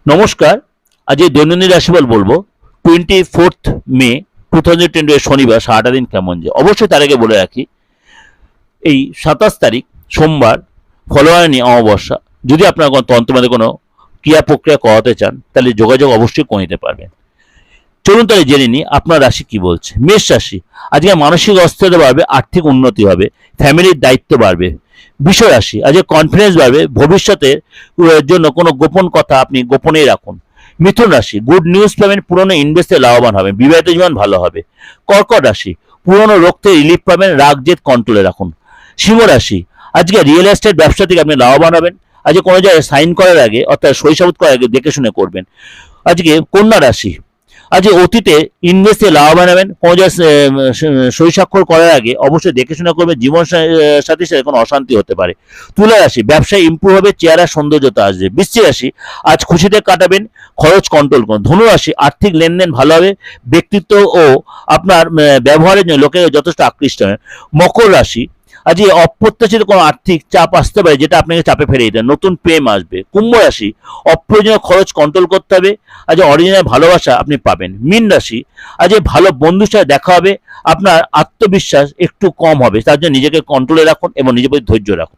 নমস্কার। আজ এই দৈনন্দিন রাশিফল বলবো 24 মে 2020 শনিবার সারাটা দিন কেমন যায়। অবশ্যই তার আগে বলে রাখি, এই 27 তারিখ সোমবার ফলোয়ারী অমাবস্যা। যদি আপনার কোনো তন্ত্রমতে কোনো ক্রিয়া প্রক্রিয়া করাতে চান তাহলে যোগাযোগ অবশ্যই করে নিতে পারবেন। চলুন তাহলে জেনে নিই আপনার রাশি কি বলছে। মেষ রাশি, আজকে মানসিক অস্থিরতা বাড়বে, আর্থিক উন্নতি হবে, ফ্যামিলির দায়িত্ব বাড়বে। বৃষ রাশি, আজকে কনফিডেন্স বাড়বে, ভবিষ্যতের জন্য কোনো গোপন কথা আপনি গোপনেই রাখুন। মিথুন রাশি, গুড নিউজ পাবেন, পুরনো ইনভেস্টে লাভবান হবেন, বিবাহিত জীবন ভালো হবে। কর্কট রাশি, পুরনো রোগ থেকে রিলিফ পাবেন, রাগ জেদ কন্ট্রোলে রাখুন। সিংহ রাশি, আজকে রিয়েল এস্টেট ব্যবসা থেকে আপনি লাভবান হবেন। আজকে কোনো জায়গায় সাইন করার আগে অর্থাৎ সই সাবুত করার আগে দেখে শুনে করবেন। আজকে কন্যা রাশি, আজকে অতীতে ইনভেস্টে লাভবান হবেন, কোনো জায়গায় সই স্বাক্ষর করার আগে অবশ্যই দেখে শুনে করবেন, জীবন সাথীর সাথে কোনো অশান্তি হতে পারে। তুলা রাশি, ব্যবসায় ইম্প্রুভ হবে, চেহারা সৌন্দর্যতা আসবে। বৃশ্চিক রাশি, আজ খুশিতে কাটাবেন, খরচ কন্ট্রোল করুন। ধনু রাশি, আর্থিক লেনদেন ভালো হবে, ব্যক্তিত্ব ও আপনার ব্যবহারের জন্য লোকে যথেষ্ট আকৃষ্ট হবে। মকর রাশি, আজ এই অপ্রত্যাশিত কোনো আর্থিক চাপ আসতে পারে যেটা আপনাকে চাপে ফেলে দিতে, নতুন প্রেম আসবে। কুম্ভ রাশি, অপ্রয়োজনীয় খরচ কন্ট্রোল করতে হবে, আজ অরিজিনাল ভালোবাসা আপনি পাবেন। মীন রাশি, আজ ভালো বন্ধুর সাথে দেখা হবে, আপনার আত্মবিশ্বাস একটু কম হবে, তার জন্য নিজেকে কন্ট্রোলে রাখুন এবং নিজের প্রতি ধৈর্য রাখুন।